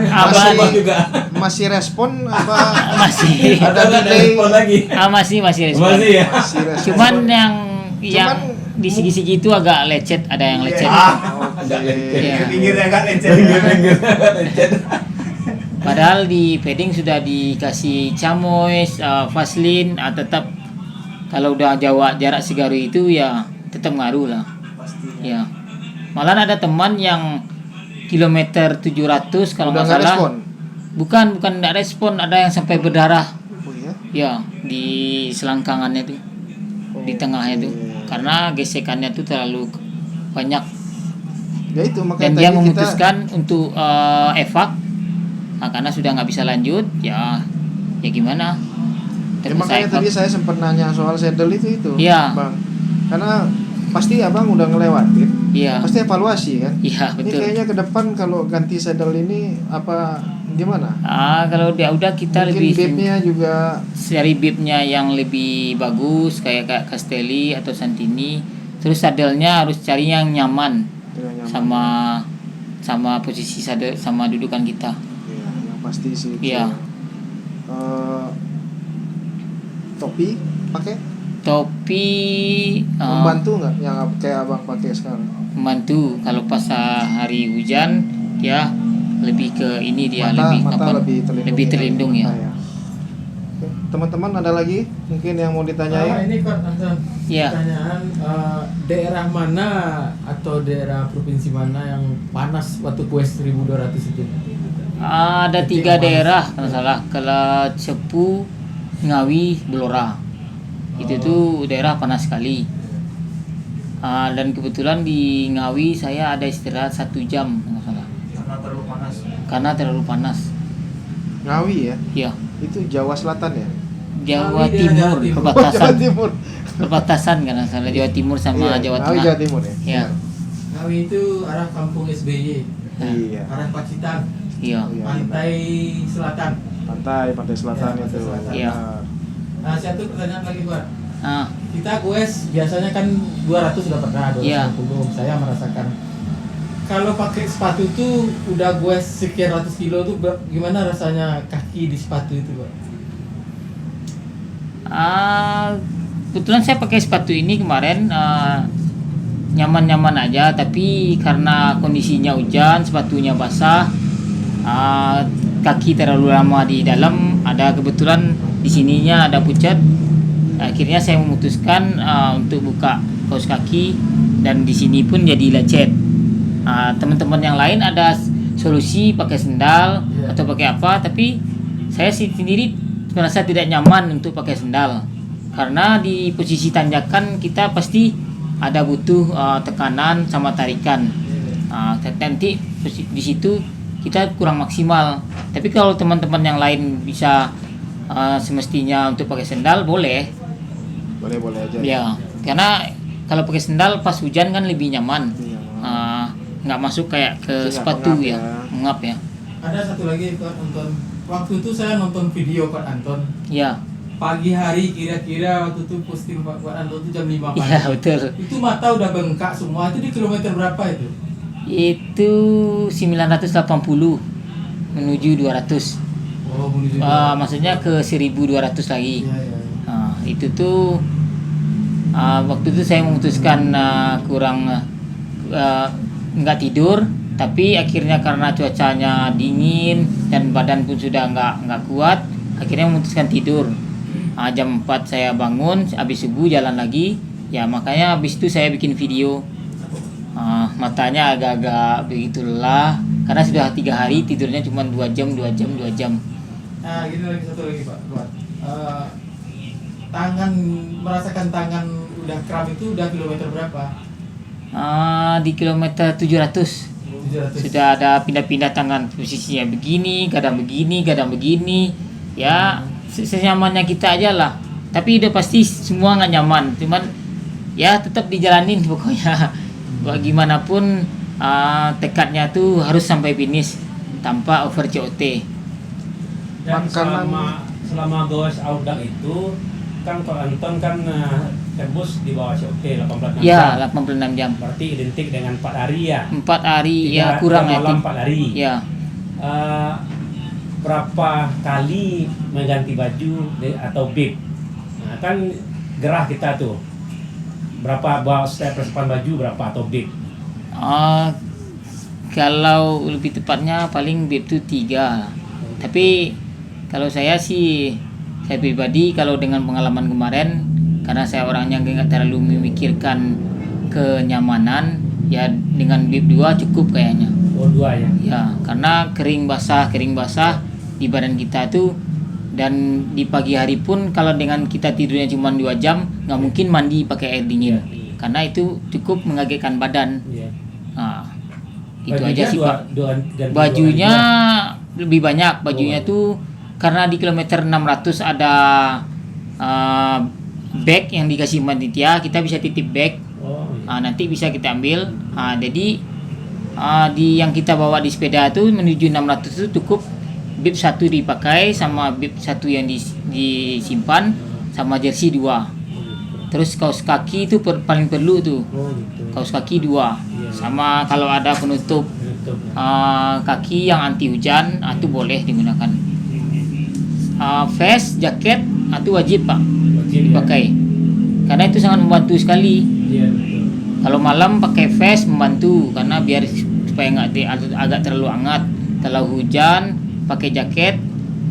abang Masih juga. Masih respon apa? masih Ada Atau nggak delay? respon lagi? masih respon. Masih ya? Masih respon. Cuman yang Cuman- di segi-segi itu agak lecet, ada yang lecet. Agak Iya. pinggirnya kan lecet. Pinggirnya kan lecet. Padahal di padding sudah dikasih camoes, vaselin, tetap kalau udah jarak segaru itu ya tetap ngaruh lah. Ya. Malah ada teman yang kilometer 700 kalau Udah nggak nggak salah. respon? Bukan nggak respon, ada yang sampai berdarah. Oh iya. Ya, di selangkangannya tuh. Di tengahnya tuh. Karena gesekannya tuh terlalu banyak. Ya itu makanya Dan tadi dia kita memutuskan untuk evak. Nah, karena sudah nggak bisa lanjut, ya gimana? ya makanya tadi saya sempat nanya soal saddle itu Iya. Bang. Karena pasti Abang udah ngelewatin. Iya, Pasti evaluasi kan? iya Ini betul. kayaknya ke depan kalau ganti saddle ini apa gimana? Kalau dia udah kita Mungkin lebih bibnya juga cari bibnya yang lebih bagus kayak Castelli atau Santini. Terus sadelnya harus cari yang nyaman tidak nyaman. sama posisi sadel sama dudukan kita. Iya, yang pasti sih. Iya. Topi pakai? Topi Membantu nggak yang kayak abang pakai sekarang? membantu kalau pas hari hujan ya lebih ke ini dia Mata lebih terlindung ya. Mata Oke. Teman-teman ada lagi mungkin yang mau ditanyain? Ini Pak Anton. Ya. Pertanyaan, daerah mana atau daerah provinsi mana yang panas waktu quest 1200 itu? Ada 3 daerah kalau salah, kalau Cepu, Ngawi, Blora. Itu tuh daerah panas sekali. Dan kebetulan di Ngawi saya ada istirahat 1 jam kalau salah. Karena terlalu panas. Ngawi ya? Ya, Itu Jawa Selatan ya? Jawa Ngawi Timur, daerah Jawa Timur. perbatasan. Jawa Timur. Perbatasan kan salah Jawa Timur sama Iya, Jawa Ngawi Tengah. Jawa Timur ya? Ya. Ngawi itu arah kampung SBY, Iya. arah Pacitan, Iya. Iya, pantai selatan. Pantai selatan Ya, itu. pantai selatan. Iya. Benar. Nah, satu pertanyaan lagi Pak. Ah, Kita quest biasanya kan 200 sudah pernah, 250. Iya. Saya merasakan. Kalau pakai sepatu tuh udah quest sekian ratus kilo tuh gimana rasanya kaki di sepatu itu Pak? kebetulan saya pakai sepatu ini kemarin nyaman-nyaman aja, tapi karena kondisinya hujan, sepatunya basah, kaki terlalu lama di dalam, ada kebetulan di sininya ada pucat. Akhirnya saya memutuskan untuk buka kaos kaki dan di sini pun jadi lecet. Teman-teman yang lain ada solusi pakai sendal atau pakai apa, tapi saya sendiri merasa tidak nyaman untuk pakai sendal karena di posisi tanjakan kita pasti ada butuh tekanan sama tarikan. Nanti di situ kita kurang maksimal. Tapi kalau teman-teman yang lain bisa semestinya untuk pakai sendal boleh. Boleh aja. Ya, karena kalau pakai sendal pas hujan kan lebih nyaman. Iya. Nggak masuk kayak ke Jadi nggak sepatu mengap ya, ya. mengap ya. Ada satu lagi Pak Anton. Waktu itu saya nonton video Pak Anton. Ya, Pagi hari kira-kira waktu itu posting Pak Anton itu jam 5 pagi. iya betul. Itu mata udah bengkak semua. Itu di kilometer berapa itu? Itu 980 menuju 200. Oh, menuju. Maksudnya ke 1200 lagi. Iya, iya. Itu tuh waktu itu saya memutuskan kurang nggak tidur, tapi akhirnya karena cuacanya dingin dan badan pun sudah nggak kuat, akhirnya memutuskan tidur. Jam 4 saya bangun, habis subuh jalan lagi, ya makanya habis itu saya bikin video. Matanya agak-agak begitu lelah karena sudah 3 hari tidurnya cuma 2 jam. Nah, gini lagi satu lagi Pak. Tangan, merasakan tangan udah kram itu udah kilometer berapa? Di kilometer 700 700. sudah ada pindah-pindah tangan, posisinya begini, kadang begini, ya senyamannya kita aja lah. Tapi udah pasti semua nggak nyaman, cuman ya tetap dijalanin pokoknya. Bagaimanapun tekadnya tuh harus sampai finish tanpa over COT. Dan Makanan- selama goes audak itu kan Pak Anton kan tembus di bawah COT 86 Ya, jam. 86 jam. Berarti identik dengan 4 hari ya. 4 hari ya Tiga- kurang tiga ya. malam 4 hari. Ya. Berapa kali mengganti baju atau bib? Nah, kan gerah kita tuh. Berapa setiap persiapan baju berapa atau bib? Kalau lebih tepatnya paling bib itu 3. Tapi kalau saya pribadi kalau dengan pengalaman kemarin, karena saya orangnya nggak terlalu memikirkan kenyamanan, ya dengan bib 2 cukup kayaknya. Oh, 2 ya. Ya, karena kering basah di badan kita tuh, dan di pagi hari pun kalau dengan kita tidurnya cuma 2 jam, nggak mungkin mandi pakai air dingin. Karena itu cukup mengagetkan badan. Iya. Itu Bajunya aja sih Pak. ganti Bajunya dua lebih banyak. Bajunya tuh karena di kilometer 600 ada bag yang dikasih panitia, kita bisa titip bag. hari. Oh, iya. Nanti bisa kita ambil. Jadi di yang kita bawa di sepeda tuh menuju 600 itu cukup bib 1 dipakai sama bib 1 yang disimpan sama jersey 2. Terus kaos kaki itu paling perlu tuh. Oh, gitu. Kaos kaki 2. Iya. Sama kalau ada penutup Betul. kaki yang anti hujan, itu boleh digunakan. Vest, jaket itu wajib Pak Wajib ya. dipakai. karena itu sangat membantu sekali. Iya, betul. Kalau malam pakai vest membantu karena biar supaya nggak agak terlalu hangat. Kalau hujan pakai jaket,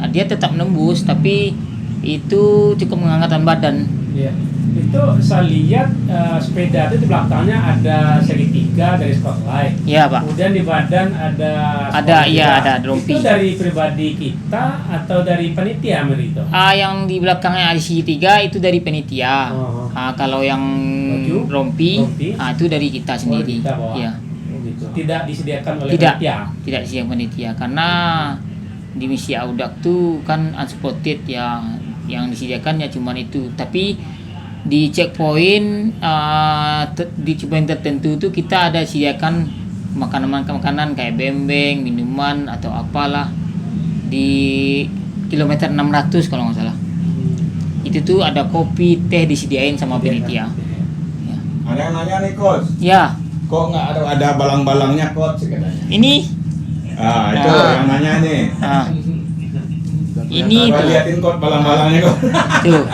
dia tetap nembus tapi itu cukup menghangatkan badan. Iya. Itu saya lihat sepeda itu di belakangnya ada segitiga dari spotlight. Iya Pak. Kemudian di badan ada Iya, spotlight. ada rompi. Itu dari pribadi kita atau dari panitia Merito? Yang di belakangnya ada segitiga itu dari penitia. Oh. Kalau yang Baju? rompi, Rompi? itu dari kita sendiri. kita bawa. Iya. Oh, gitu. Tidak disediakan oleh Tidak. panitia. Tidak siap penitia karena di misi Audak tuh kan unsupported ya, yang disediakan ya cuman itu. Tapi di checkpoint di checkpoint tertentu tuh kita ada sediakan makanan kayak bembeng, minuman atau apalah di kilometer 600 kalau nggak salah. Itu tuh ada kopi, teh disediain sama penitia. Ya. Ada yang nanya nih coach, Ya, kok nggak ada balang-balangnya coach katanya. ini Itu yang nanya nih. ini Coba tuh. liatin coach balang-balangnya kok. Tuh.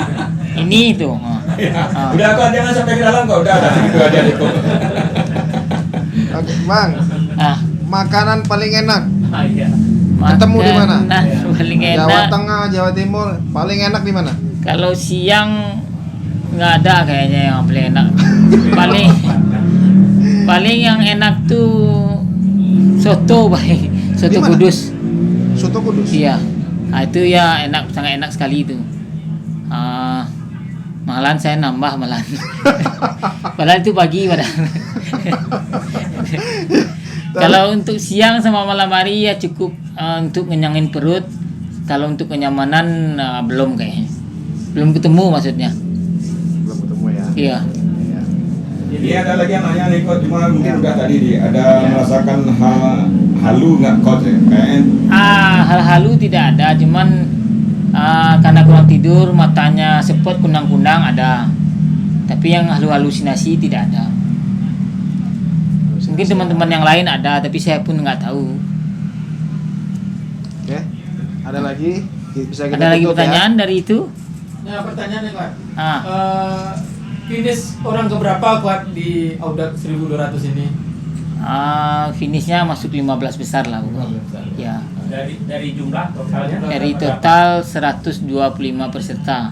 Ini tuh. Udah kok jangan sampai ke dalam kok. Udah segitu aja nih kok. Oke, Bang. Ah, Makanan paling enak Iya. Ketemu di mana? makanan paling Jawa enak. Tengah, Jawa Timur, paling enak di mana? Kalau siang nggak ada kayaknya yang paling enak. paling paling yang enak tuh soto paling. Soto Di mana? Kudus. Soto Kudus. Iya. Itu ya enak, sangat enak sekali itu. Malahan saya nambah malahan. Padahal itu pagi padahal. Kalau untuk siang sama malam hari ya cukup untuk ngenyangin perut. Kalau untuk kenyamanan belum kayaknya. Belum ketemu maksudnya. Belum ketemu ya. Iya. Iya. Ini ada lagi yang nanya nih coach, cuma mungkin udah tadi ada merasakan halu nggak coach ya? Kayaknya Hal halu tidak ada, cuman karena kurang tidur matanya sepet kunang-kunang ada. Tapi yang halusinasi tidak ada. Mungkin teman-teman yang lain ada, tapi saya pun nggak tahu. Oke. Ada lagi? Bisa kita Ada lagi tutup ya? pertanyaan dari itu? Nah, pertanyaannya Kuat. Ah. Finish orang keberapa Kuat di Audak 1200 ini? Finishnya masuk 15 besar lah pokoknya. 15 besar. Ya. Dari jumlah totalnya? Dari total 125 peserta.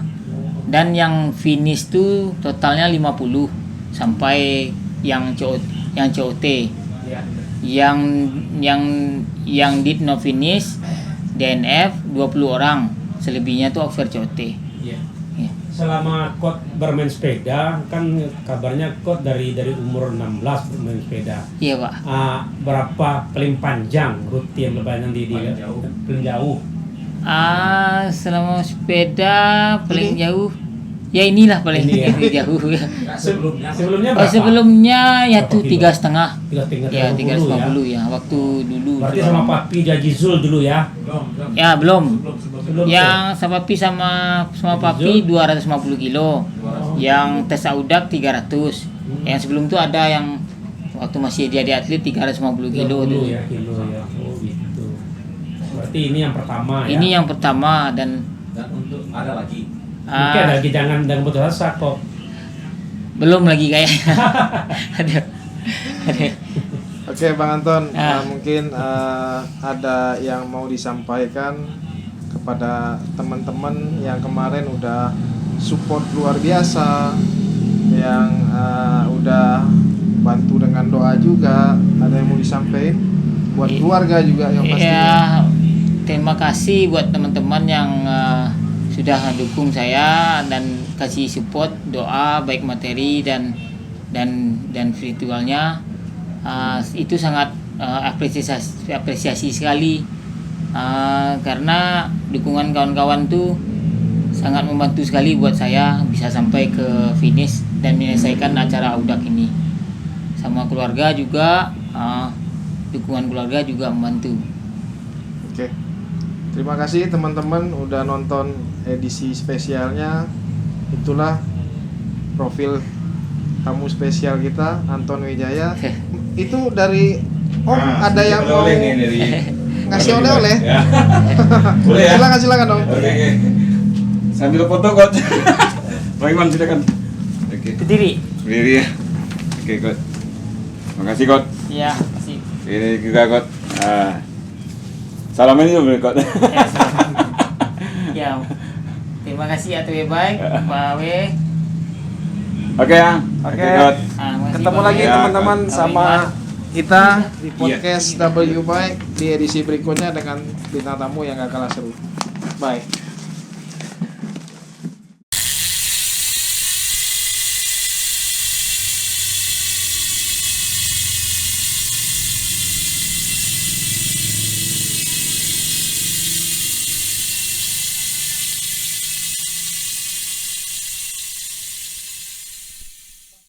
Dan yang finish tuh totalnya 50 sampai yang COT. Iya. Yang did no finish DNF 20 orang. Selebihnya tuh over COT. Iya. Ya. Selama Kot bermain sepeda kan kabarnya Kot dari umur 16 bermain sepeda. Iya, Pak. Berapa paling panjang rute yang lebaran di paling jauh? Selama sepeda paling jauh ya inilah paling Ini ya. jauh ya. Sebelumnya berapa? Sebelumnya ya tuh Berapa 3,5. Ya 350 ya waktu dulu. Berarti sama Papi Jajizul dulu ya? Ya belum. Belum Yang sama Papi sama Papi 250 kilo. Yang tes Audak 300. Yang sebelum itu ada yang waktu masih dia di atlet 350 kilo dulu tuh. ya, kilo ya. Oh gitu. Berarti ini yang pertama ya? Ini yang pertama dan untuk ada lagi. Mungkin ada lagi jangan putus asa kok. belum lagi kayaknya. Aduh. Oke, Bang Anton, Ah. mungkin ada yang mau disampaikan kepada teman-teman yang kemarin udah support luar biasa, yang udah bantu dengan doa juga. Ada yang mau disampaikan buat keluarga juga yang pasti. Ya, terima kasih buat teman-teman yang sudah dukung saya dan kasih support doa baik materi dan virtualnya. Itu sangat apresiasi sekali karena dukungan kawan-kawan tuh sangat membantu sekali buat saya bisa sampai ke finish dan menyelesaikan acara Audak ini. Sama keluarga juga dukungan keluarga juga membantu. Oke. Terima kasih teman-teman udah nonton edisi spesialnya. Itulah profil tamu spesial kita, Anton Wijaya. Itu dari Om ada yang mau oleh nih dari ngasih oleh-oleh. Ya. Boleh ya? Silakan dong. Oke. Sambil foto coach. Bang Iman silakan. Oke. Berdiri. Berdiri ya. Oke, Kot. Makasih, Kot. Iya, kasih. Ini juga, Kot. Salaman juga, Kot. Ya. Terima kasih Atu baik, Pak W. Oke ya. Oke. Kot. Makasih, Ketemu Pak W. lagi Ya, teman-teman Pak. sama kita di Iya. podcast W Bike di edisi berikutnya dengan bintang tamu yang gak kalah seru. Bye.